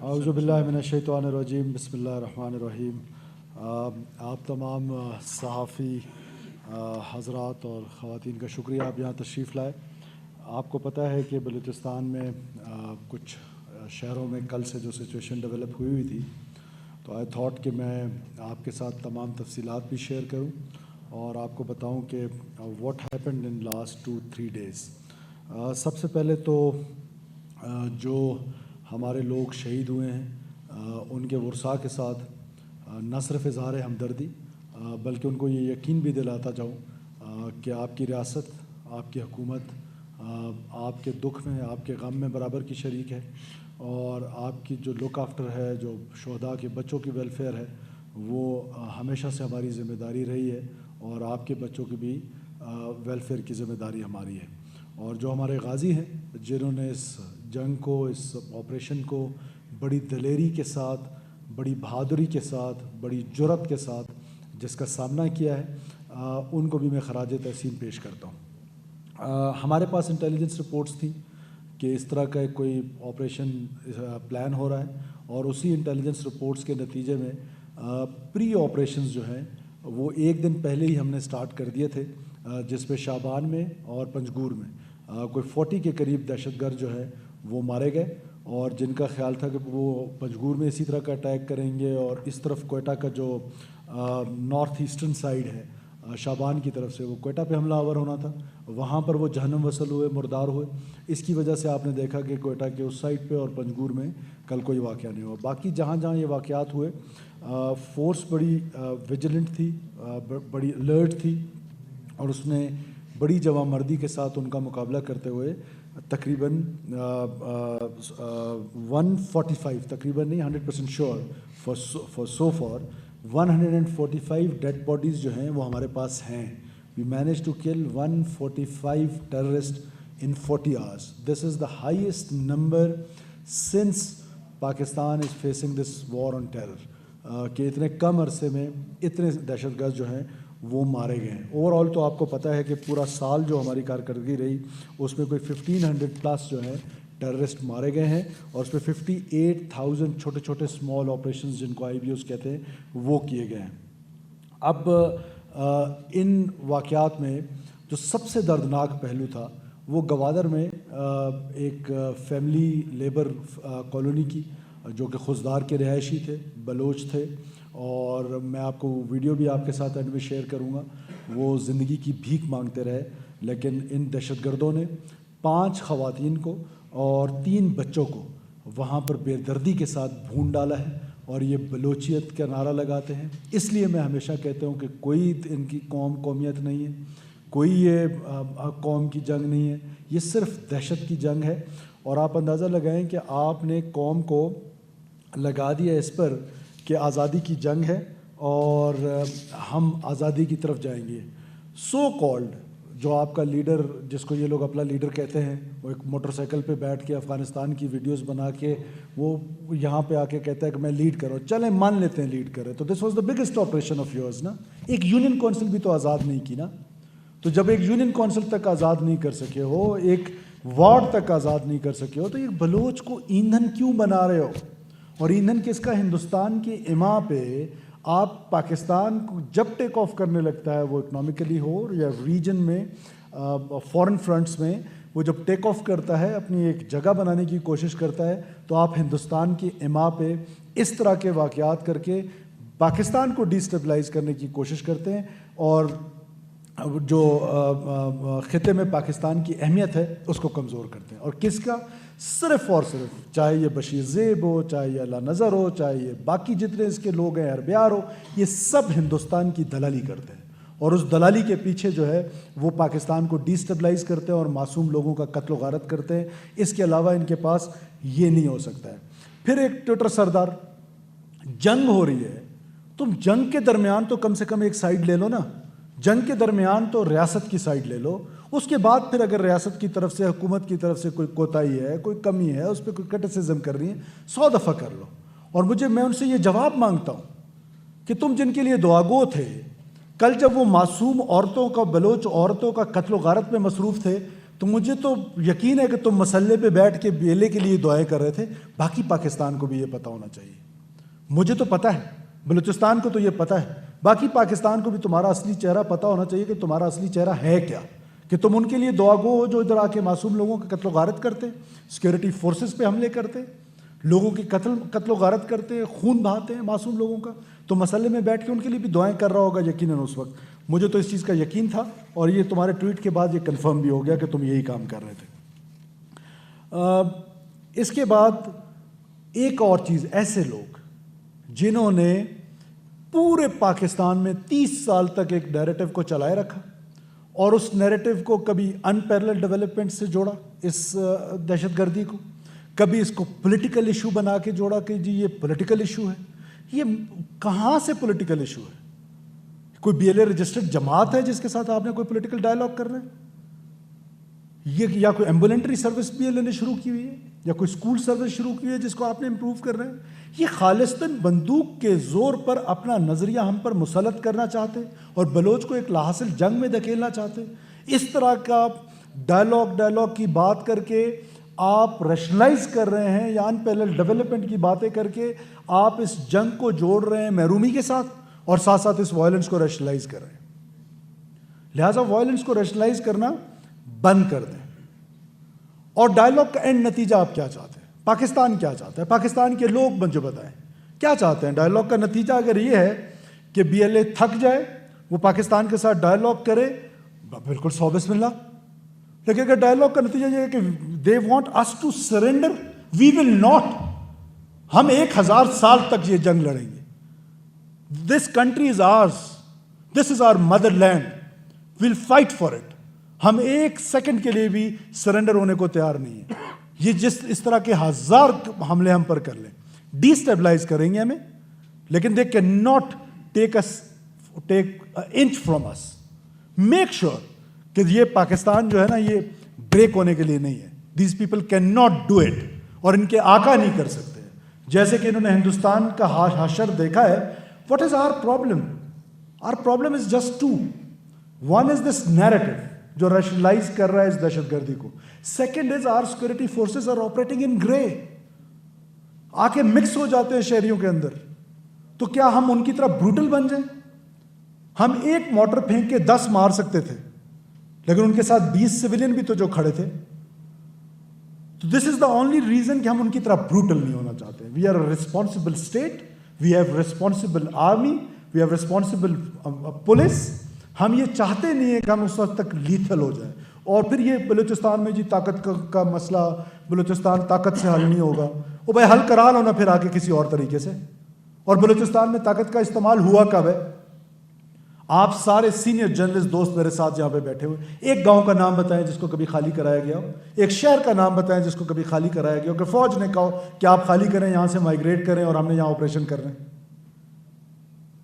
اعوذ باللہ من الشیطان الرجیم، بسم اللہ الرحمن الرحیم۔ آپ تمام صحافی حضرات اور خواتین کا شکریہ، آپ یہاں تشریف لائے۔ آپ کو پتہ ہے کہ بلوچستان میں کچھ شہروں میں کل سے جو سچویشن ڈیولپ ہوئی تھی، تو آئی تھاٹ کہ میں آپ کے ساتھ تمام تفصیلات بھی شیئر کروں اور آپ کو بتاؤں کہ what happened in last 2-3 days۔ سب سے پہلے تو جو ہمارے لوگ شہید ہوئے ہیں ان کے ورثاء کے ساتھ نہ صرف اظہار ہمدردی بلکہ ان کو یہ یقین بھی دلاتا جاؤں کہ آپ کی ریاست، آپ کی حکومت آپ کے دکھ میں، آپ کے غم میں برابر کی شریک ہے، اور آپ کی جو لک آفٹر ہے، جو شہداء کے بچوں کی ویلفیئر ہے، وہ ہمیشہ سے ہماری ذمہ داری رہی ہے، اور آپ کے بچوں کی بھی ویلفیئر کی ذمہ داری ہماری ہے۔ اور جو ہمارے غازی ہیں جنہوں نے اس جنگ کو، اس آپریشن کو بڑی دلیری کے ساتھ، بڑی بہادری کے ساتھ، بڑی جرأت کے ساتھ جس کا سامنا کیا ہے، ان کو بھی میں خراج تحسین پیش کرتا ہوں۔ ہمارے پاس انٹیلیجنس رپورٹس تھیں کہ اس طرح کا کوئی آپریشن پلان ہو رہا ہے، اور اسی انٹیلیجنس رپورٹس کے نتیجے میں پری آپریشنز جو ہیں وہ ایک دن پہلے ہی ہم نے سٹارٹ کر دیے تھے، جس پہ شابان میں اور پنجگور میں کوئی 40 کے قریب دہشت گرد جو ہے وہ مارے گئے، اور جن کا خیال تھا کہ وہ پنجگور میں اسی طرح کا اٹیک کریں گے، اور اس طرف کوئٹہ کا جو نارتھ ایسٹرن سائیڈ ہے شابان کی طرف سے، وہ کوئٹہ پہ حملہ آور ہونا تھا، وہاں پر وہ جہنم وصل ہوئے، مردار ہوئے۔ اس کی وجہ سے آپ نے دیکھا کہ کوئٹہ کے اس سائڈ پہ اور پنجگور میں کل کوئی واقعہ نہیں ہوا۔ باقی جہاں جہاں یہ واقعات ہوئے فورس بڑی ویجیلنٹ تھی، بڑی الرٹ تھی، اور اس نے بڑی جوانمردی کے ساتھ ان کا مقابلہ کرتے ہوئے تقریباً 145 تقریباً نہیں 100% شیور فار 145 ڈیڈ باڈیز جو ہیں وہ ہمارے پاس ہیں۔ وی manage to kill 145 terrorist in 40 hours۔ This is the highest number since Pakistan is facing this war on terror, کہ اتنے کم عرصے میں اتنے دہشت گرد جو ہیں وہ مارے گئے ہیں۔ اوور آل تو آپ کو پتہ ہے کہ پورا سال جو ہماری کارکردگی رہی اس میں کوئی 1500+ جو ہیں ٹیررسٹ مارے گئے ہیں، اور اس پہ 58,000 چھوٹے چھوٹے اسمال آپریشنز جن کو IBOs کہتے ہیں وہ کیے گئے ہیں۔ اب ان واقعات میں جو سب سے دردناک پہلو تھا وہ گوادر میں ایک فیملی لیبر کالونی کی، جو کہ خضدار کے رہائشی تھے، بلوچ تھے، اور میں آپ کو ویڈیو بھی آپ کے ساتھ اینڈ میں شیئر کروں گا۔ وہ زندگی کی بھیک مانگتے رہے، لیکن ان دہشت گردوں نے 5 خواتین کو اور 3 بچوں کو وہاں پر بے دردی کے ساتھ بھون ڈالا ہے، اور یہ بلوچیت کا نعرہ لگاتے ہیں۔ اس لیے میں ہمیشہ کہتا ہوں کہ کوئی ان کی قومیت نہیں ہے، کوئی یہ قوم کی جنگ نہیں ہے، یہ صرف دہشت کی جنگ ہے۔ اور آپ اندازہ لگائیں کہ آپ نے قوم کو لگا دیا اس پر کہ آزادی کی جنگ ہے اور ہم آزادی کی طرف جائیں گے۔ سو کالڈ جو آپ کا لیڈر، جس کو یہ لوگ اپنا لیڈر کہتے ہیں، وہ ایک موٹر سائیکل پہ بیٹھ کے افغانستان کی ویڈیوز بنا کے وہ یہاں پہ آ کے کہتا ہے کہ میں لیڈ کر رہا ہوں، چلیں مان لیتے ہیں لیڈ کر رہے، تو this was the biggest operation of yours نا۔ ایک یونین کونسل بھی تو آزاد نہیں کی نا، تو جب ایک یونین کونسل تک آزاد نہیں کر سکے ہو، ایک وارڈ تک آزاد نہیں کر سکے ہو، تو ایک بلوچ کو ایندھن کیوں بنا رہے ہو؟ اور ایندھن کس کا؟ ہندوستان کے اما پہ آپ پاکستان کو جب ٹیک آف کرنے لگتا ہے، وہ اکنامکلی ہو یا ریجن میں فورن فرنٹس میں، وہ جب ٹیک آف کرتا ہے، اپنی ایک جگہ بنانے کی کوشش کرتا ہے، تو آپ ہندوستان کے اما پہ اس طرح کے واقعات کر کے پاکستان کو ڈیسٹیبلائز کرنے کی کوشش کرتے ہیں، اور جو خطے میں پاکستان کی اہمیت ہے اس کو کمزور کرتے ہیں۔ اور کس کا؟ صرف اور صرف، چاہے یہ بشیر زیب ہو، چاہے یہ اللہ نظر ہو، چاہے یہ باقی جتنے اس کے لوگ ہیں، اربیار ہو، یہ سب ہندوستان کی دلالی کرتے ہیں، اور اس دلالی کے پیچھے جو ہے وہ پاکستان کو ڈیسٹیبلائز کرتے ہیں اور معصوم لوگوں کا قتل و غارت کرتے ہیں۔ اس کے علاوہ ان کے پاس یہ نہیں ہو سکتا ہے۔ پھر ایک ٹویٹر سردار، جنگ ہو رہی ہے، تم جنگ کے درمیان تو کم سے کم ایک سائیڈ لے لو نا، جنگ کے درمیان تو ریاست کی سائیڈ لے لو، اس کے بعد پھر اگر ریاست کی طرف سے، حکومت کی طرف سے کوئی کوتاہی ہے، کوئی کمی ہے، اس پہ کوئی کرٹیسزم کر رہی ہے، 100 دفعہ کر لو۔ اور میں ان سے یہ جواب مانگتا ہوں کہ تم جن کے لیے دعاگو تھے، کل جب وہ معصوم عورتوں کا، بلوچ عورتوں کا قتل و غارت میں مصروف تھے، تو مجھے تو یقین ہے کہ تم مسلح پہ بیٹھ کے بیلے کے لیے دعائیں کر رہے تھے. باقی پاکستان کو بھی یہ پتہ ہونا چاہیے. مجھے تو پتہ ہے, بلوچستان کو تو یہ پتہ ہے, باقی پاکستان کو بھی تمہارا اصلی چہرہ پتہ ہونا چاہیے کہ تمہارا اصلی چہرہ ہے کیا, کہ تم ان کے لیے دعا گو ہو جو ادھر آ کے معصوم لوگوں کا قتل و غارت کرتے, سیکورٹی فورسز پہ حملے کرتے, لوگوں کی قتل و غارت کرتے, خون بہاتے ہیں معصوم لوگوں کا. تو مسئلے میں بیٹھ کے ان کے لیے بھی دعائیں کر رہا ہوگا یقیناً اس وقت. مجھے تو اس چیز کا یقین تھا, اور یہ تمہارے ٹویٹ کے بعد یہ کنفرم بھی ہو گیا کہ تم یہی کام کر رہے تھے. اس کے بعد ایک اور چیز, ایسے لوگ جنہوں نے پورے پاکستان میں 30 سال تک ایک نیریٹو کو چلائے رکھا, اور اس نیریٹو کو کبھی ان پیرلل ڈیولپمنٹ سے جوڑا, اس دہشت گردی کو, کبھی اس کو پولیٹیکل ایشو بنا کے جوڑا کہ جی یہ پولیٹیکل ایشو ہے. یہ کہاں سے پولیٹیکل ایشو ہے؟ کوئی بی ایل اے رجسٹرڈ جماعت ہے جس کے ساتھ آپ نے کوئی پولیٹیکل ڈائلاگ کر رہے ہیں؟ یہ یا کوئی ایمبولینٹری سروس بی ایل اے نے شروع کی ہوئی ہے, یا کوئی اسکول سروس شروع کی ہوئی ہے جس کو آپ نے امپروو کر رہے ہیں؟ یہ خالصتاً بندوق کے زور پر اپنا نظریہ ہم پر مسلط کرنا چاہتے اور بلوچ کو ایک لاحاصل جنگ میں دھکیلنا چاہتے. اس طرح کا ڈائلاگ کی بات کر کے آپ ریشنلائز کر رہے ہیں, یا ان پیرلل ڈیولپمنٹ کی باتیں کر کے آپ اس جنگ کو جوڑ رہے ہیں محرومی کے ساتھ, اور ساتھ ساتھ اس وائلنس کو ریشنلائز کر رہے ہیں. لہٰذا وائلنس کو ریشنلائز کرنا بند کر دیں. اور ڈائلاگ کا اینڈ نتیجہ آپ کیا چاہتے ہیں؟ پاکستان کیا چاہتا ہے؟ پاکستان کے لوگ مجھے بتائیں کیا چاہتے ہیں؟ ڈائلاگ کا نتیجہ اگر یہ ہے کہ بی ایل اے تھک جائے, وہ پاکستان کے ساتھ ڈائلاگ کرے, بالکل 100 بسم اللہ. لیکن اگر ڈائلاگ کا نتیجہ یہ ہے کہ they want us to surrender, we will not, ہم 1000 سال تک یہ جنگ لڑیں گے, دس country is ours, this is our motherland, we'll fight for it, ہم 1 سیکنڈ کے لیے بھی سرنڈر ہونے کو تیار نہیں ہیں. یہ اس طرح کے 1000 حملے ہم پر کر لیں, ڈی اسٹیبلائز کریں گے ہمیں, لیکن they can not take inch from us. Make sure کہ یہ پاکستان جو ہے نا یہ بریک ہونے کے لیے نہیں ہے. These people can not do it, اور ان کے آقا نہیں کر سکتے. جیسے کہ انہوں نے ہندوستان کا حشر دیکھا ہے. What is our problem? Our problem is just 2. One is this narrative جو ریشنلائز کر رہا ہے اس دہشت گردی کو. Second is our security forces are operating in grey, آ کے مکس ہو جاتے ہیں شہریوں کے اندر. تو کیا ہم ان کی طرح بروٹل بن جائیں؟ ہم ایک موٹر پھینک کے 10 مار سکتے تھے, لیکن ان کے ساتھ 20 سویلین بھی تو جو کھڑے تھے. تو دس از دا اونلی ریزن کہ ہم ان کی طرح بروٹل نہیں ہونا چاہتے. We are a responsible state, we have responsible army, we have responsible police. ہم یہ چاہتے نہیں ہیں کہ ہم اس وقت تک لیتھل ہو جائیں. اور پھر یہ بلوچستان میں جی طاقت کا مسئلہ, بلوچستان طاقت سے حل نہیں ہوگا. وہ بھائی حل کرا لو نا پھر آگے کسی اور طریقے سے. اور بلوچستان میں طاقت کا استعمال ہوا کب ہے؟ آپ سارے سینئر جرنلسٹ دوست میرے ساتھ یہاں پہ بیٹھے ہوئے, ایک گاؤں کا نام بتائیں جس کو کبھی خالی کرایا گیا ہو, ایک شہر کا نام بتائیں جس کو کبھی خالی کرایا گیا ہو, کہ فوج نے کہا کہ آپ خالی کریں, یہاں سے مائگریٹ کریں, اور ہم نے یہاں آپریشن کر رہے ہیں.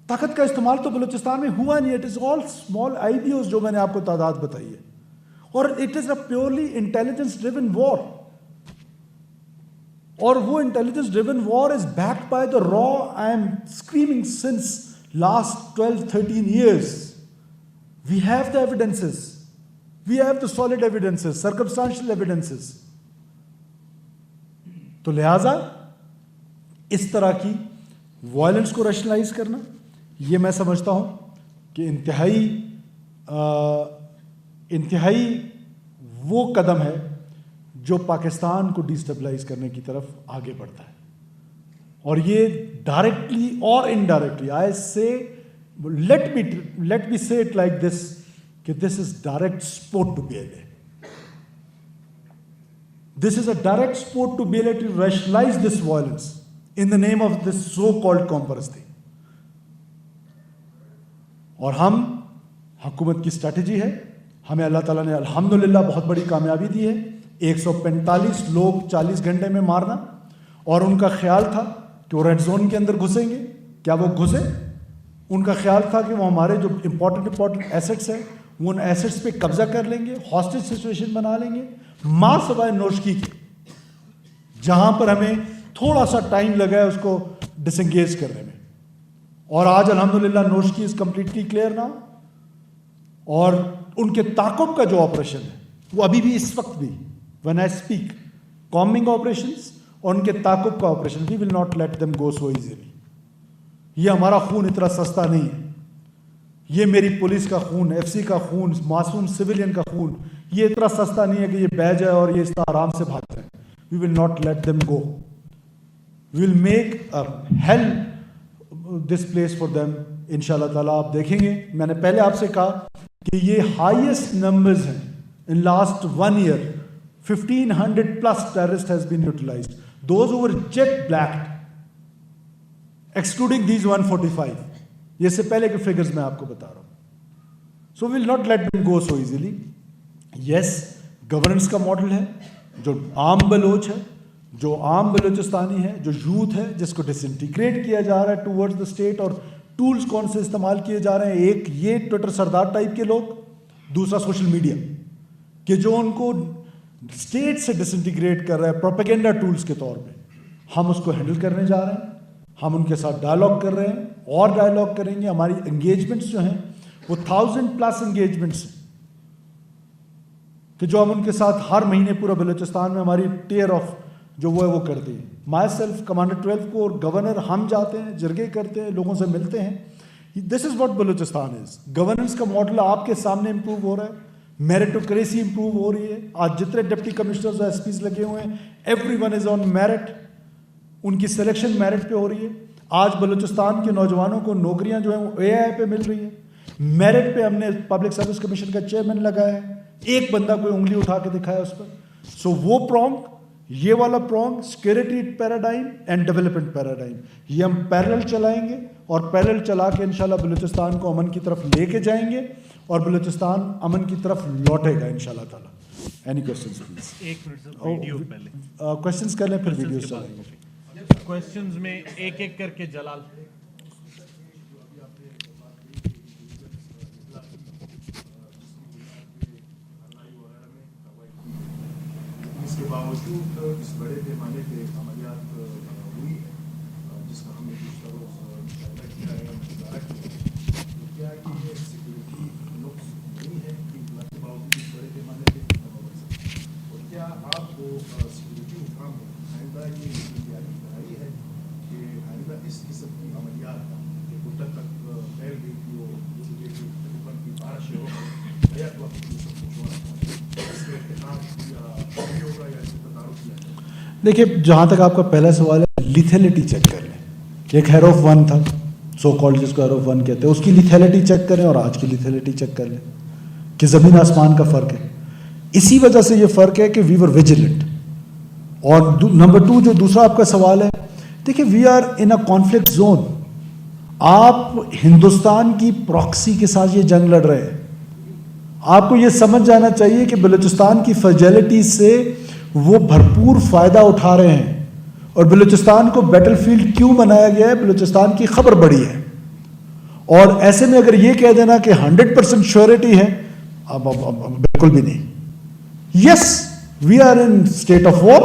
طاقت کا استعمال تو بلوچستان میں ہوا نہیں. It is all small I B Os جو میں نے آپ کو تعداد بتائی ہے. اور it is a purely intelligence driven war, اور وہ intelligence driven war is backed by the را. I am screaming since last 12-13 years. We have the evidences. We have the solid evidences, circumstantial evidences. تو لہٰذا اس طرح کی violence کو rationalise کرنا, یہ میں سمجھتا ہوں کہ انتہائی وہ قدم ہے جو پاکستان کو ڈیسٹیبلائز کرنے کی طرف آگے بڑھتا ہے. اور یہ ڈائریکٹلی اور انڈائریکٹلی, آئی سے لیٹ می سے اٹ لائک دس, کہ this is direct support to B L A. This is a direct support to B L A to rationalize this violence in the name of this so called قوم پرستی. اور ہم, حکومت کی strategy ہے, ہمیں اللہ تعالیٰ نے الحمدللہ بہت بڑی کامیابی دی ہے. 145 لوگ 40 گھنٹے میں مارنا, اور ان کا خیال تھا کہ وہ ریڈ زون کے اندر گھسیں گے. کیا وہ گھسے؟ ان کا خیال تھا کہ وہ ہمارے جو امپورٹنٹ ایسٹس ہیں وہ ان ایسٹس پہ قبضہ کر لیں گے, ہاسٹیج سچویشن بنا لیں گے, ماں سوائے نوشکی کی, جہاں پر ہمیں تھوڑا سا ٹائم لگا ہے اس کو ڈس انگیج کرنے میں. اور آج الحمدللہ نوشکی از کمپلیٹلی کلیئر نا. اور ان کے تعاقب کا جو آپریشن ہے وہ ابھی بھی اس وقت بھی when I speak combing operations اور ان کے تعاقب کا operation, we will not let them go so easily. یہ ہمارا خون اتنا سستا نہیں ہے, یہ میری پولیس کا خون, ایف سی کا خون, معصوم سویلین کا خون, یہ اتنا سستا نہیں ہے کہ یہ بہ جائے اور یہ اس طرح آرام سے بھاگ جائے. We will not let them go. We will make a hell this place for them. انشاءاللہ تعالیٰ آپ دیکھیں گے, میں نے پہلے آپ سے کہا کہ یہ ہائیسٹ نمبرز ہیں in last 1 year. 1500 plus terrorist has been utilized. Those who were jet blacked, excluding these 145. یہ سے پہلے کے فگرز میں آپ کو بتا رہا ہوں. So we will not let them go so easily. Yes, governance کا ماڈل ہے جو عام بلوچ ہے, جو عام بلوچستانی ہے, جو یوتھ ہے, جس کو ڈس انٹیگریٹ کیا جا رہا ہے ٹورڈز دا اسٹیٹ. اور ٹولز کون سے استعمال کیے جا رہے ہیں؟ ایک یہ ٹویٹر سردار ٹائپ کے لوگ, دوسرا سوشل میڈیا کہ جو ان کو اسٹیٹ سے ڈس انٹیگریٹ کر رہا ہے پروپیگنڈا ٹولز کے طور پہ. ہم اس کو ہینڈل کرنے جا رہے ہیں, ہم ان کے ساتھ ڈائلاگ کر رہے ہیں اور ڈائلاگ کریں گے. ہماری انگیجمنٹس جو ہیں وہ 1000+ انگیجمنٹس ہیں کہ جو ہم ان کے ساتھ ہر مہینے پورا بلوچستان میں ہماری ٹیئر آف جو وہ ہے وہ کرتے ہیں. مائی سیلف کمانڈر 12 کو اور گورنر ہم جاتے ہیں, جرگے کرتے ہیں, لوگوں سے ملتے ہیں. This is what Balochistan is. Governance کا ماڈل آپ کے سامنے امپروو ہو رہا ہے, میرٹوکریسی امپروو ہو رہی ہے. آج جتنے ڈپٹی کمشنرز اور ایس پیز لگے ہوئے ہیں, every one is on merit. ان کی سلیکشن میرٹ پہ ہو رہی ہے. آج بلوچستان کے نوجوانوں کو نوکریاں جو ہیں وہ اے آئی پہ مل رہی ہیں. میرٹ پہ ہم نے پبلک سروس کمیشن کا چیئرمین لگایا ہے, ایک بندہ کوئی انگلی اٹھا کے دکھایا اس پر. سو وہ پرونگ, یہ والا prong, security paradigm and development paradigm, یہ ہم پیرل چلائیں گے اور پیرل چلا کے انشاءاللہ بلوچستان کو امن کی طرف لے کے جائیں گے اور بلوچستان امن کی طرف لوٹے گا انشاءاللہ تعالیٰ. Any questions please? ایک منٹ سر, ویڈیو پہلے کوشچنز کر لیں پھر ویڈیوز چلائیں گے. کوشچنز میں ایک ایک کر کے جلال. اس کے باوجود اس بڑے پیمانے پہ عملیات ہوئی ہے جس کا ہم نے گزشتہ روز مشاہدہ کیا ہے, مظاہرہ کیا ہے, تو کیا یہ سیکورٹی نقص نہیں ہے کہ کے باوجود اس بڑے پیمانے پہ اور کیا آپ کو سیکورٹی حکام آئندہ یہ تیاری بنائی ہے کہ آئندہ اس قسم کی عملیات جو مدت تک پھیل گئی تھی وہ تقریباً 12 شہروں میں بیک وقت یہ سب کچھ ہو رہا تھا, اس کے اتحاد دیکھیے جہاں تک آپ کا پہلا سوال ہے, لیتھیلٹی چیک کر لیں. ایک ہیروف 1 تھا سو کالڈ جس کو ہیروف 1 کہتے ہیں, اس کی لیتھیلٹی چیک کریں اور آج کی لیتھیلٹی چیک کر لیں کہ زمین آسمان کا فرق ہے. اسی وجہ سے یہ فرق ہے کہ وی ور ویجیلنٹ. اور نمبر 2 جو دوسرا آپ کا سوال ہے, دیکھیے we are in a conflict zone. آپ ہندوستان کی پراکسی کے ساتھ یہ جنگ لڑ رہے ہیں. آپ کو یہ سمجھ جانا چاہیے کہ بلوچستان کی فرجیلٹی سے وہ بھرپور فائدہ اٹھا رہے ہیں. اور بلوچستان کو بیٹل فیلڈ کیوں بنایا گیا ہے؟ بلوچستان کی خبر بڑی ہے. اور ایسے میں اگر یہ کہہ دینا کہ 100% شیورٹی ہے, اب بالکل بھی نہیں. Yes we are in state of war,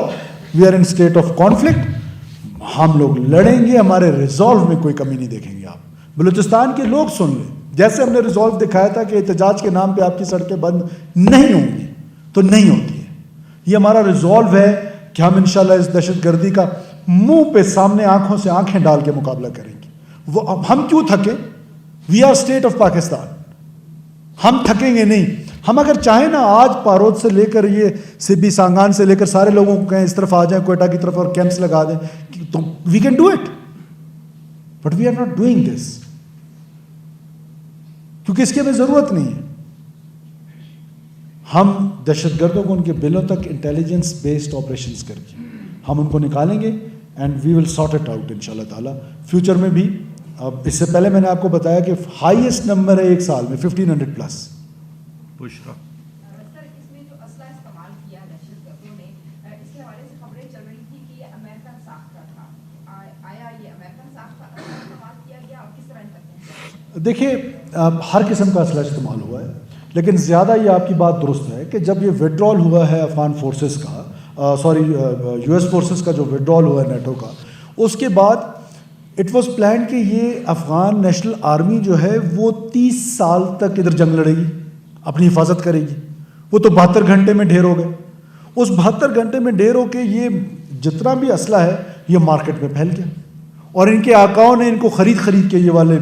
we are in state of conflict. ہم لوگ لڑیں گے, ہمارے ریزالو میں کوئی کمی نہیں دیکھیں گے آپ. بلوچستان کے لوگ سن لیں, جیسے ہم نے ریزالو دکھایا تھا کہ احتجاج کے نام پہ آپ کی سڑکیں بند نہیں ہوں گی تو نہیں ہوتی ہے. یہ ہمارا ریزالو ہے کہ ہم انشاءاللہ اس دہشت گردی کا منہ پہ سامنے آنکھوں سے آنکھیں ڈال کے مقابلہ کریں گے. وہ ہم کیوں تھکیں؟ We are state of Pakistan. ہم تھکیں گے نہیں. ہم اگر چاہیں نا آج پارود سے لے کر یہ سبی سانگان سے لے کر سارے لوگوں کو کہیں اس طرف آ جائیں کوئٹہ کی طرف اور کیمپس لگا دیں, تو we can do it, but we are not doing this کیونکہ اس کی ہمیں ضرورت نہیں ہے. ہم دہشت گردوں کو ان کے بلوں تک انٹیلیجنس بیسڈ آپریشنز کر کے ہم ان کو نکالیں گے and we will sort it out انشاءاللہ تعالیٰ فیوچر میں بھی. اب اس سے پہلے میں نے آپ کو بتایا کہ ہائیسٹ نمبر ہے ایک سال میں 1500+. بشرا سر اس میں جو اسلحہ استعمال کیا دہشت گردوں نے, اس کے حوالے سے خبریں چل رہی تھی کہ یہ امریکن ساختہ تھا. آیا یہ امریکن ساختہ استعمال کیا گیا اور کس طرح تک؟ دیکھیے ہر قسم کا اسلحہ استعمال ہوا ہے, لیکن زیادہ یہ آپ کی بات درست ہے کہ جب یہ وڈرال ہوا ہے افغان فورسز کا, یو ایس فورسز کا جو وڈرال ہوا ہے نیٹو کا, اس کے بعد اٹ واز پلان کہ یہ افغان نیشنل آرمی جو ہے وہ 30 سال تک ادھر جنگ لڑے گی, اپنی حفاظت کرے گی. وہ تو 72 گھنٹے میں ڈھیر ہو گئے. اس 72 گھنٹے میں ڈھیر ہو کے یہ جتنا بھی اسلحہ ہے یہ مارکیٹ میں پھیل گیا, اور ان کے آقاؤں نے ان کو خرید کے یہ والے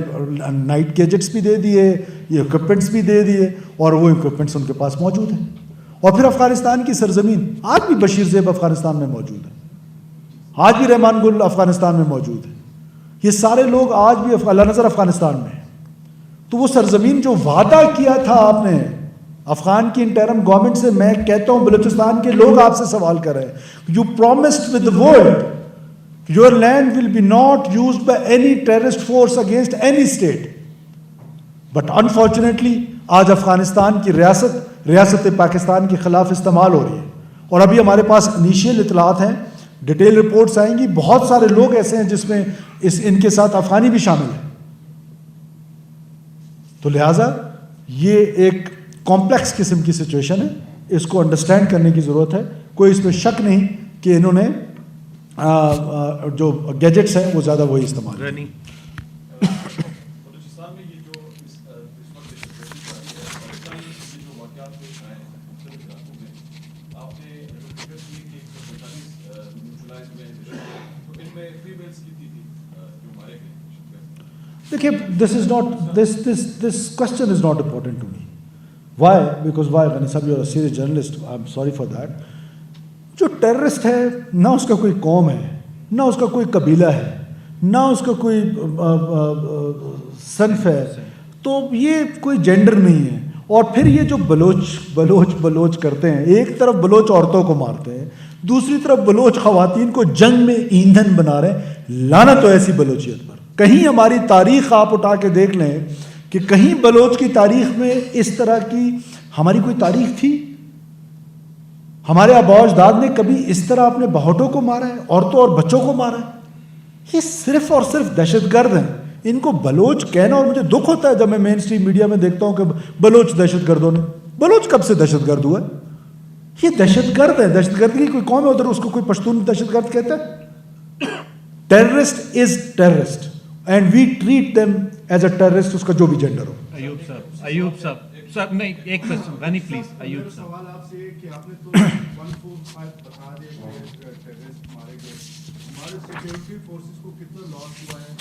نائٹ گیجٹس بھی دے دیے, یہ اکوپمنٹس بھی دے دیے, اور وہ اکوپمنٹس ان کے پاس موجود ہیں. اور پھر افغانستان کی سرزمین, آج بھی بشیر زیب افغانستان میں موجود ہے, آج بھی رحمان گل افغانستان میں موجود ہے, یہ سارے لوگ آج بھی اللہ نظر افغانستان میں ہیں. تو وہ سرزمین جو وعدہ کیا تھا آپ نے افغان کی انٹرم گورنمنٹ سے, میں کہتا ہوں بلوچستان کے لوگ آپ سے سوال کر رہے ہیں, you promised with the world your land will be not used by any terrorist force against any state. But unfortunately آج افغانستان کی ریاست پاکستان کے خلاف استعمال ہو رہی ہے. اور ابھی ہمارے پاس انیشیل اطلاعات ہیں, ڈیٹیل رپورٹس آئیں گی, بہت سارے لوگ ایسے ہیں جس میں ان کے ساتھ افغانی بھی شامل ہیں. تو لہٰذا یہ ایک کمپلیکس قسم کی سچویشن ہے, اس کو انڈرسٹینڈ کرنے کی ضرورت ہے. کوئی اس میں شک نہیں کہ انہوں نے جو گیجٹس ہیں وہ زیادہ وہی استعمال. بلوچستان میں یہ جو اس وقت جو واقعات پیش آئے ہیں مختلف علاقوں میں, آپ نے ذکر کیا کہ 145 نیوٹرلائز ہوئے ہیں, تو ان میں فیمیلز کتنی تھی جو مارے گئے؟ دیکھیے, this question is not important to me. Why? Because why? غنی صاحب, you are a serious journalist. I'm sorry for that. جو ٹیررسٹ ہے نہ اس کا کوئی قوم ہے, نہ اس کا کوئی قبیلہ ہے, نہ اس کا کوئی صنف ہے, تو یہ کوئی جینڈر نہیں ہے. اور پھر یہ جو بلوچ کرتے ہیں, ایک طرف بلوچ عورتوں کو مارتے ہیں, دوسری طرف بلوچ خواتین کو جنگ میں ایندھن بنا رہے ہیں. لعنت ہو ایسی بلوچیت پر. کہیں ہماری تاریخ آپ اٹھا کے دیکھ لیں کہ کہیں بلوچ کی تاریخ میں اس طرح کی ہماری کوئی تاریخ تھی؟ ہمارے آباء و اجداد نے کبھی اس طرح اپنے بہوٹوں کو مارا ہے, عورتوں اور بچوں کو مارا ہے؟ یہ صرف اور صرف دہشت گرد ہیں. ان کو بلوچ کہنا, اور مجھے دکھ ہوتا ہے جب میں مین اسٹریم میڈیا میں دیکھتا ہوں کہ بلوچ دہشت گردوں نے. بلوچ کب سے دہشت گرد ہوا ہے؟ یہ دہشت گرد ہے. دہشت گرد کی کوئی قوم ہے ادھر, اس کو کوئی پشتون دہشت گرد کہتا ہے؟ Terrorist is terrorist and we treat them as a terrorist, اس کا جو بھی جینڈر ہو. ایوب صاحب نہیں, ایک کوسچن غنی پلیز. ایوب صاحب, سوال آپ سے کہ آپ نے تو 145 بتا دیا ٹیررسٹ مارے گئے, ہمارے سیکورٹی فورسز کو کتنا لاس ہوا ہے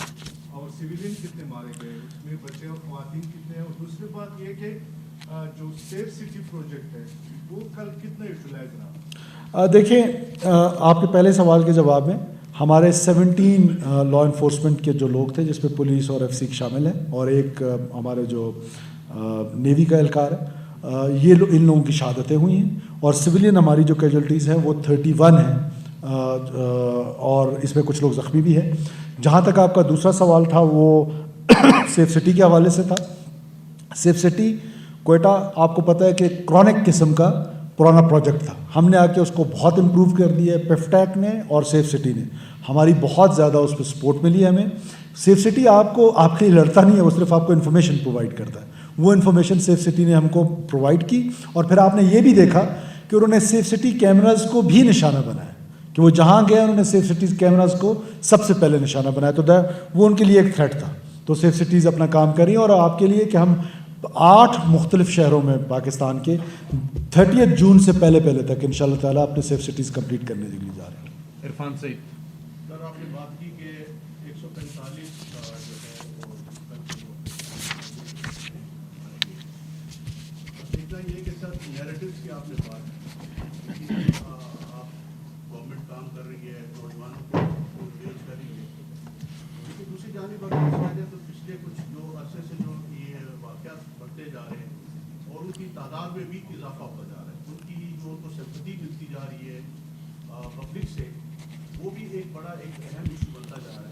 اور سویلین کتنے مارے گئے, اس میں بچے اور خواتین کتنے ہیں؟ اور دوسری بات یہ کہ جو سیف سٹی پروجیکٹ ہے وہ کل کتنا یوٹیلائز رہا؟ دیکھیں, آپ کے پہلے سوال کے جواب میں ہمارے 17 لا انفورسمنٹ کے جو لوگ تھے, جس پہ پولیس اور ایف سی شامل ہیں, اور ایک ہمارے جو نیوی کا اہلکار ہے, یہ ان لوگوں کی شہادتیں ہوئی ہیں. اور سویلین ہماری جو کیجولٹیز ہیں وہ 31 ہیں, اور اس میں کچھ لوگ زخمی بھی ہیں. جہاں تک آپ کا دوسرا سوال تھا وہ سیف سٹی کے حوالے سے تھا. سیف سٹی کوئٹہ آپ کو پتہ ہے کہ کرونک قسم کا پرانا پروجیکٹ تھا. ہم نے آ کے اس کو بہت امپروو کر دیا ہے. پیفٹیک نے اور سیف سٹی نے ہماری بہت زیادہ اس پہ سپورٹ ملی ہے ہمیں. سیف سٹی آپ کے لیے لڑتا نہیں ہے, وہ صرف آپ کو انفارمیشن پرووائڈ کرتا ہے. وہ انفارمیشن سیف سٹی نے ہم کو پرووائڈ کی, اور پھر آپ نے یہ بھی دیکھا کہ انہوں نے سیف سٹی کیمراز کو بھی نشانہ بنایا, کہ وہ جہاں گئے انہوں نے سیف سٹی کیمراز کو سب سے پہلے نشانہ بنایا. تو وہ ان کے لیے ایک تھریٹ تھا. تو سیف سٹیز اپنا کام کر رہی ہیں, اور آپ کے لیے کہ ہم 8 مختلف شہروں میں پاکستان کے 30 جون سے پہلے تک انشاءاللہ تعالیٰ اپنے سیف سٹیز کمپلیٹ کرنے کے لیے جا رہے ہیں. عرفان سعید. سر, آپ نے بات کی کہ 145 جو ہے وہ دیکھنا یہ کہ سر نیریٹوز کی آپ نے بات کی, آپ گورنمنٹ کام کر رہی ہے, نوجوانوں کو انگیج کر رہی ہے, لیکن دوسری جانب اگر دیکھا جائے تو پچھلے کچھ جو عرصے سے جو یہ واقعات بڑھتے جا رہے ہیں اور ان کی تعداد میں بھی اضافہ ہوتا جا رہا ہے, ان کی جو ان کو سمپتی ملتی جا رہی ہے پبلک سے, وہ بھی ایک بڑا ایک اہم ایشو بنتا جا رہا ہے.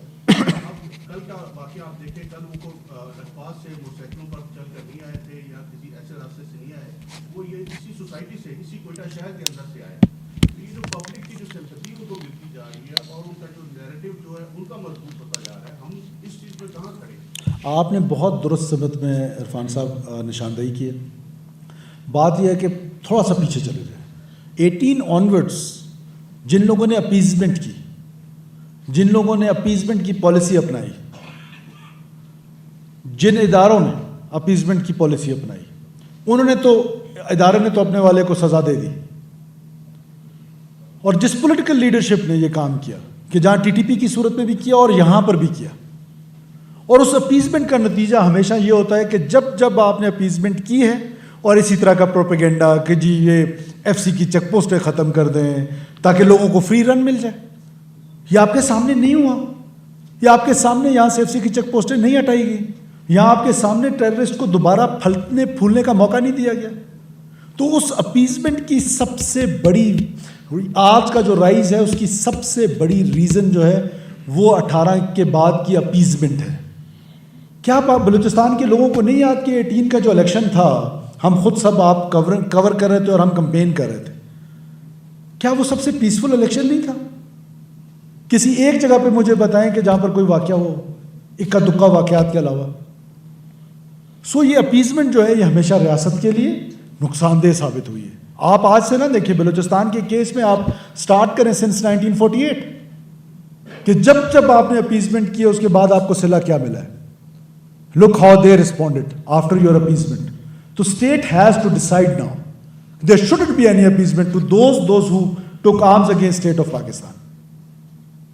اب کل کا واقعہ آپ دیکھیں, کل ان کو لکھپاس سے موٹر سائیکلوں پر چل کر نہیں آئے تھے یا کسی ایسے راستے سے نہیں آئے, وہ یہ اسی سوسائٹی سے, اسی کوئٹہ شہر کے اندر سے آئے. تو یہ جو پبلک کی جو سمپتی ان کو ملتی جا رہی ہے اور ان کا جو نیریٹو جو ہے ان کا مضبوط ہوتا جا رہا ہے, ہم اس چیز پہ کہاں کھڑے ہیں؟ آپ نے بہت درست سمت میں عرفان صاحب نشاندہی کی ہے. بات یہ ہے کہ تھوڑا سا پیچھے چلے جائیں. 18 آنورڈس جن لوگوں نے اپیزمنٹ کی, جن لوگوں نے اپیزمنٹ کی پالیسی اپنائی, جن اداروں نے اپیزمنٹ کی پالیسی اپنائی, انہوں نے تو ادارے نے تو اپنے والے کو سزا دے دی. اور جس پولیٹیکل لیڈرشپ نے یہ کام کیا کہ جہاں ٹی ٹی پی کی صورت میں بھی کیا اور یہاں پر بھی کیا, اور اس اپیزمنٹ کا نتیجہ ہمیشہ یہ ہوتا ہے کہ جب آپ نے اپیزمنٹ کی ہے اور اسی طرح کا پروپیگنڈا کہ جی یہ ایف سی کی چیک پوسٹیں ختم کر دیں تاکہ لوگوں کو فری رن مل جائے, یہ آپ کے سامنے نہیں ہوا, یہ آپ کے سامنے یہاں سے ایف سی کی چیک پوسٹیں نہیں ہٹائی گئی, یہاں آپ کے سامنے ٹیررسٹ کو دوبارہ پھلنے پھولنے کا موقع نہیں دیا گیا. تو اس اپیزمنٹ کی سب سے بڑی, آج کا جو رائز ہے اس کی سب سے بڑی ریزن جو ہے وہ 18 کے بعد کی اپیزمنٹ ہے. کیا آپ بلوچستان کے لوگوں کو نہیں یاد کہ 18 کا جو الیکشن تھا ہم خود سب آپ کور کر رہے تھے اور ہم کمپین کر رہے تھے, کیا وہ سب سے پیسفل الیکشن نہیں تھا؟ کسی ایک جگہ پہ مجھے بتائیں کہ جہاں پر کوئی واقعہ ہو اکا دکا واقعات کے علاوہ. سو یہ اپیزمنٹ جو ہے یہ ہمیشہ ریاست کے لیے نقصان دہ ثابت ہوئی ہے. آپ آج سے نہ دیکھیں, بلوچستان کے کیس میں آپ سٹارٹ کریں سنس 1948 کہ جب آپ نے اپیزمنٹ کیا اس کے بعد آپ کو صلہ کیا ملا ہے. Look how they responded after your appeasement. The state has to decide now. There shouldn't be any appeasement to those who took arms against state of Pakistan.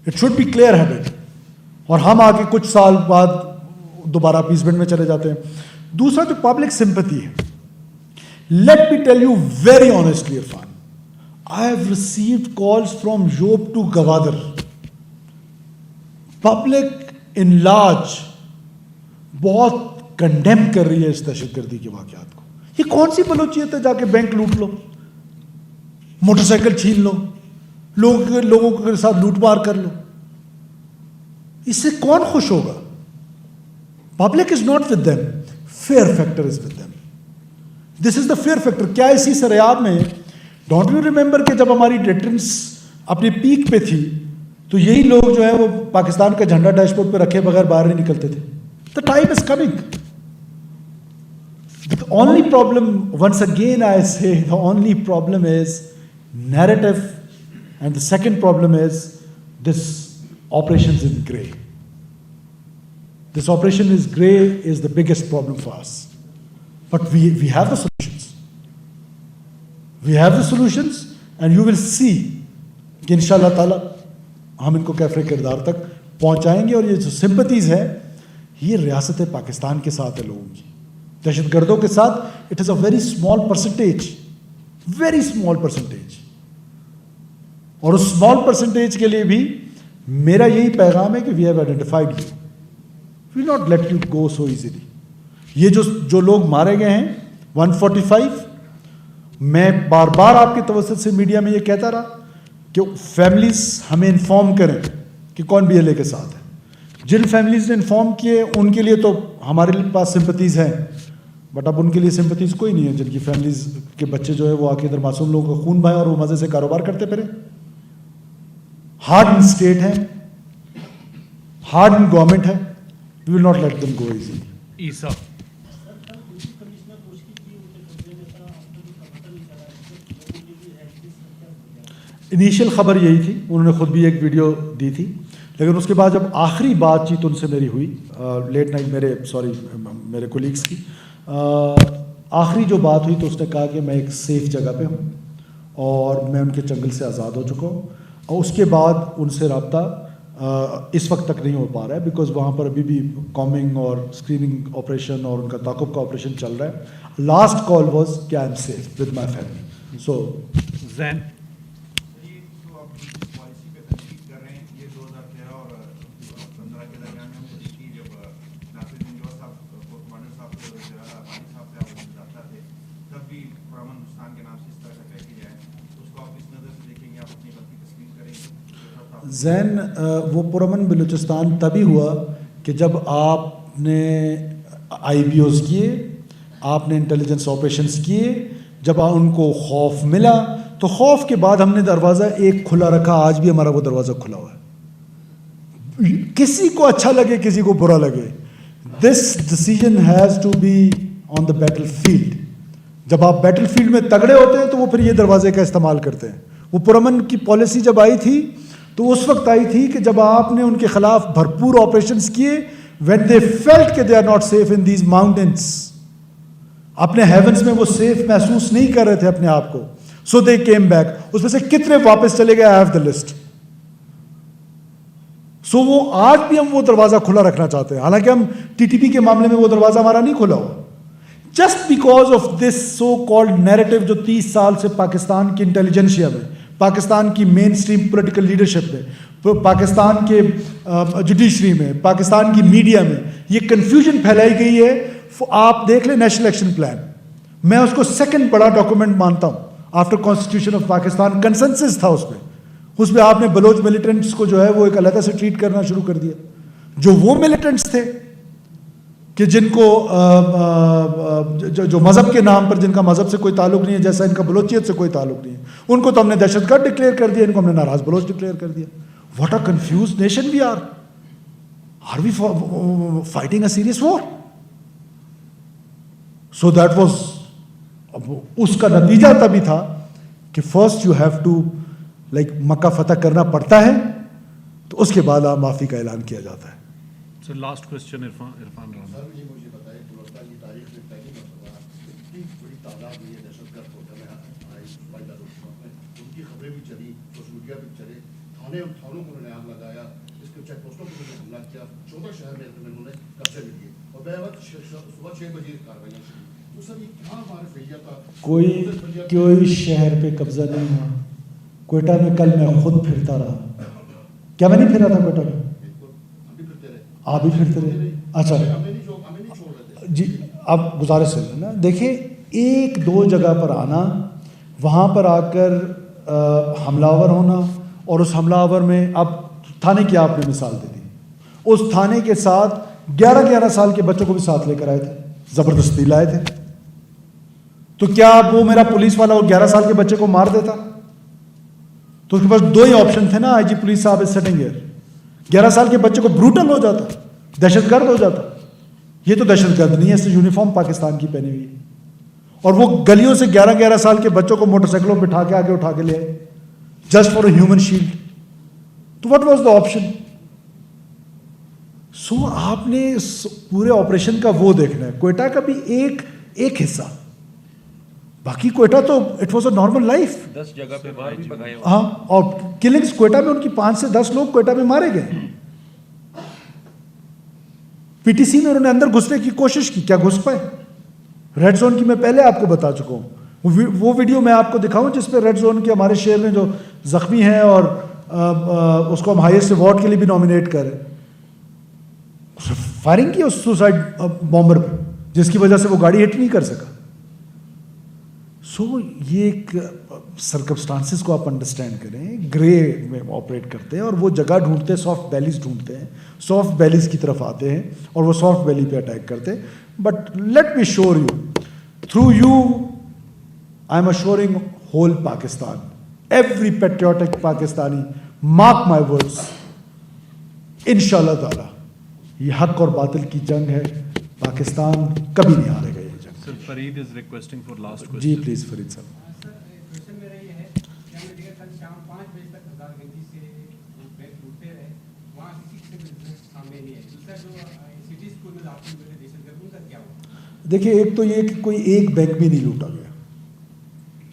It should be clear-headed. اور ہم آگے کچھ سال بعد دوبارہ appeasement میں چلے جاتے ہیں. دوسرا جو پبلک سمپتھی ہے, let me tell you very honestly, Irfan, I have received calls from Job to Gwadar. Public in large بہت کنڈیم کر رہی ہے اس دہشت گردی کے واقعات کو. یہ کون سی بلوچیت ہے جا کے بینک لوٹ لو, موٹر سائیکل چھین لو, لوگوں کے ساتھ لوٹ مار کر لو, اس سے کون خوش ہوگا؟ Public is not with them, fear factor is with them. This is the fear factor. کیا اسی سریاب میں ڈونٹ یو ریمبر کہ جب ہماری ڈیٹرنس اپنی پیک پہ تھی تو یہی لوگ جو ہے وہ پاکستان کا جھنڈا ڈیش بورڈ پہ رکھے بغیر باہر نہیں نکلتے تھے. The time is coming. The only problem, once again I say, the only problem is narrative, and the second problem is this operations in grey. This operation is grey is the biggest problem for us. But we have the solutions. We have the solutions, and you will see کہ انشاءاللہ تعالی ہم ان کو کیفر کردار تک پہنچائیں گے. اور یہ جو سمپتیز ہے یہ ریاست پاکستان کے ساتھ ہے لوگوں کی, دہشت گردوں کے ساتھ. It is a very small percentage, very small percentage. اور اس اسمال پرسنٹیج کے لیے بھی میرا یہی پیغام ہے کہ we have identified you, we not let you go so easily. یہ جو لوگ مارے گئے ہیں 145, میں بار بار آپ کے توسط سے میڈیا میں یہ کہتا رہا کہ فیملیز ہمیں انفارم کریں کہ کون بی ایل اے کے ساتھ ہے. جن فیملیز نے انفارم کیے ان کے لیے تو ہمارے پاس سمپتیز ہیں, بٹ اب ان کے لیے سمپتیز کوئی نہیں ہے جن کی فیملیز کے بچے جو ہے وہ آ کے ادھر معصوم لوگوں کا خون بہائے اور وہ مزے سے کاروبار کرتے پھرے. ہارڈ اسٹیٹ ہے, ہارڈ گورنمنٹ ہے, we will not let them go easy. عیسیٰ انیشیل خبر یہی تھی, انہوں نے خود بھی ایک ویڈیو دی تھی, لیکن اس کے بعد جب آخری بات چیت ان سے میری ہوئی لیٹ نائٹ میرے کولیگس کی آخری جو بات ہوئی تو اس نے کہا کہ میں ایک سیف جگہ پہ ہوں اور میں ان کے چنگل سے آزاد ہو چکا ہوں. اور اس کے بعد ان سے رابطہ اس وقت تک نہیں ہو پا رہا ہے بیکاز وہاں پر ابھی بھی کامنگ اور اسکریننگ آپریشن اور ان کا تعاقب کا آپریشن چل رہا ہے. لاسٹ کال واز کہ I am safe with my family. So Zain Zain وہ پرامن بلوچستان تبھی ہوا کہ جب آپ نے آئی بی اوز کیے, آپ نے انٹیلیجنس آپریشنز کیے, جب ان کو خوف ملا تو خوف کے بعد ہم نے دروازہ ایک کھلا رکھا. آج بھی ہمارا وہ دروازہ کھلا ہوا ہے, کسی کو اچھا لگے کسی کو برا لگے. This decision has to be on the battlefield. جب آپ بیٹل فیلڈ میں تگڑے ہوتے ہیں تو وہ پھر یہ دروازے کا استعمال کرتے ہیں. وہ پرامن کی پالیسی جب آئی تھی تو اس وقت آئی تھی کہ جب آپ نے ان کے خلاف بھرپور آپریشنز کیے when they felt کہ they are not safe in these mountains, اپنے ہیونس میں وہ سیف محسوس نہیں کر رہے تھے اپنے آپ کو. سو دے کیم بیک. اس میں سے کتنے واپس چلے گئے؟ I have the list. سو وہ آج بھی ہم وہ دروازہ کھلا رکھنا چاہتے ہیں, حالانکہ ہم ٹی ٹی پی کے معاملے میں وہ دروازہ ہمارا نہیں کھلا ہوا. Just because of this so called narrative جو 30 سال سے پاکستان کی انٹیلیجنسیا میں, پاکستان کی مین اسٹریم پولیٹیکل لیڈرشپ میں, پاکستان کے جوڈیشری میں, پاکستان کی میڈیا میں یہ کنفیوژن پھیلائی گئی ہے. آپ دیکھ لیں نیشنل ایکشن پلان, میں اس کو سیکنڈ بڑا ڈاکومنٹ مانتا ہوں after constitution of Pakistan. Consensus تھا اس میں آپ نے بلوچ ملیٹنٹس کو جو ہے وہ ایک علیحدہ سے ٹریٹ کرنا شروع کر دیا. جو وہ ملیٹنٹس تھے کہ جن کو جو مذہب کے نام پر, جن کا مذہب سے کوئی تعلق نہیں ہے, جیسا ان کا بلوچیت سے کوئی تعلق نہیں ہے, ان کو تو ہم نے دہشت گرد ڈکلیئر کر دیا, ان کو ہم نے ناراض بلوچ ڈکلیئر کر دیا. What a confused nation we are. Are we fighting a serious war? So that was, اس کا نتیجہ تبھی تھا کہ first you have to like Mecca فتح کرنا پڑتا ہے, تو اس کے بعد آپ معافی کا اعلان کیا جاتا ہے. Sir last question Irfan Rana. Sir مجھے بتائیں بلوچستان کی تاریخ میں پہلی مرتبہ اتنی بڑی تعداد میں یہ دہشت گرد ہوٹل میں ان کی خبریں بھی چلی, سوشل میڈیا بھی چلے, تھانوں کو انہوں نے آگ لگایا, اس کے چیک پوسٹوں کو حملہ کیا, 14 شہر میں انہوں نے قبضے میں لیے, اور بے وقت صبح 6 بجے کارروائیاں شروع. تو سر یہ کہاں ہمارے فیلیا کا کوئی شہر پہ قبضہ نہیں ہوا. کوئٹہ میں کل میں خود پھرتا رہا. کیا میں نہیں پھرا تھا کوئٹہ میں؟ آپ بھی پھرتے رہے. اچھا جی, اب گزارش ہے نا, دیکھیں ایک دو جگہ پر آنا, وہاں پر آ کر حملہ آور ہونا, اور اس حملہ آور میں, اب تھانے کی آپ نے مثال دے دی, اس تھانے کے ساتھ 11 سال کے بچوں کو بھی ساتھ لے کر آئے تھے, زبردستی لائے تھے. تو کیا وہ میرا پولیس والا وہ 11 سال کے بچے کو مار دیتا؟ تو اس کے پاس 2 ہی آپشن تھے نا, آئی جی پولیس صاحب از سٹنگ ہیئر. 11 سال کے بچے کو بروٹل ہو جاتا, دہشت گرد ہو جاتا. یہ تو دہشت گرد نہیں ہے, اس نے یونیفارم پاکستان کی پہنی ہوئی ہے, اور وہ گلیوں سے 11 سال کے بچوں کو موٹر سائیکلوں پہ بٹھا کے آگے اٹھا کے لے آئے, just for a human shield. تو واٹ واز دا آپشن؟ سو آپ نے پورے آپریشن کا وہ دیکھنا ہے. کوئٹہ کا بھی ایک حصہ, باقی کوئٹہ تو it was a normal life. 10 جگہ پہ باہر بھی بھگائے. ہاں, اور کلنگز کوئٹہ میں ان کی 5 سے 10 لوگ کوئٹہ میں مارے گئے. پی ٹی سی میں انہوں نے اندر گھسنے کی کوشش کی, کیا گھس پائے؟ ریڈ زون کی میں پہلے آپ کو بتا چکا ہوں, وہ ویڈیو میں آپ کو دکھاؤں جس پہ ریڈ زون کے ہمارے شہر میں جو زخمی ہیں, اور اس کو ہم ہائیسٹ ایوارڈ کے لیے بھی نامینیٹ کریں, فائرنگ کی اس سوسائڈ بامبر پہ, جس کی وجہ سے وہ گاڑی ہٹ نہیں کر سکا. سو یہ ایک سرکمسٹانسز کو آپ انڈرسٹینڈ کریں, گرے میں آپریٹ کرتے ہیں, اور وہ جگہ ڈھونڈتے ہیں, سافٹ ویلیز ڈھونڈتے ہیں, سافٹ ویلیز کی طرف آتے ہیں, اور وہ سافٹ ویلی پہ اٹیک کرتے ہیں. But let me sure you, through you I am assuring whole Pakistan, every patriotic Pakistani, mark my words, انشاءاللہ تعالی یہ حق اور باطل کی جنگ ہے, پاکستان کبھی نہیں ہارے گا یہ جنگ. Sir Farid is requesting for last question. جی please Farid Sahib. Sir question میرا یہ ہے کہ ہم نے دیکھا کل شام 5 بجے تک ہزار گنجی سے بینک لوٹتے رہے, وہاں کسی سے بھی سامنے نہیں ہے. دوسرا جو سٹی اسکول میں آپ کو دہشت گرد, ان کا کیا ہوا؟ دیکھیے, ایک تو یہ کہ کوئی ایک بینک بھی نہیں لوٹا گیا.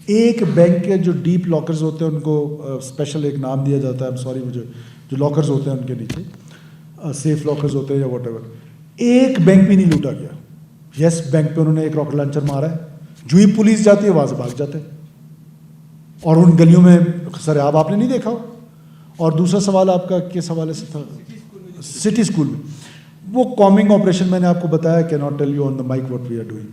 ایک بینک کے جو ڈیپ لاکرز ہوتے ہیں ان کو اسپیشل ایک نام دیا جاتا ہے, سوری مجھے, جو لاکرز ہوتے ہیں ان کے نیچے سیف لاکرز ہوتے ہیں یا واٹ ایور, ایک بینک بھی نہیں لوٹا گیا. یس, بینک پہ انہوں نے ایک راکٹ لانچر مارا ہے, جو ہی پولیس جاتی ہے وہاں سے بھاگ جاتے ہیں, اور ان گلیوں میں سرعاب آپ نے نہیں دیکھا. اور دوسرا سوال آپ کا کس حوالے سے تھا؟ سٹی اسکول میں وہ کامنگ آپریشن میں نے آپ کو بتایا, کی not tell you on the mic what we are doing.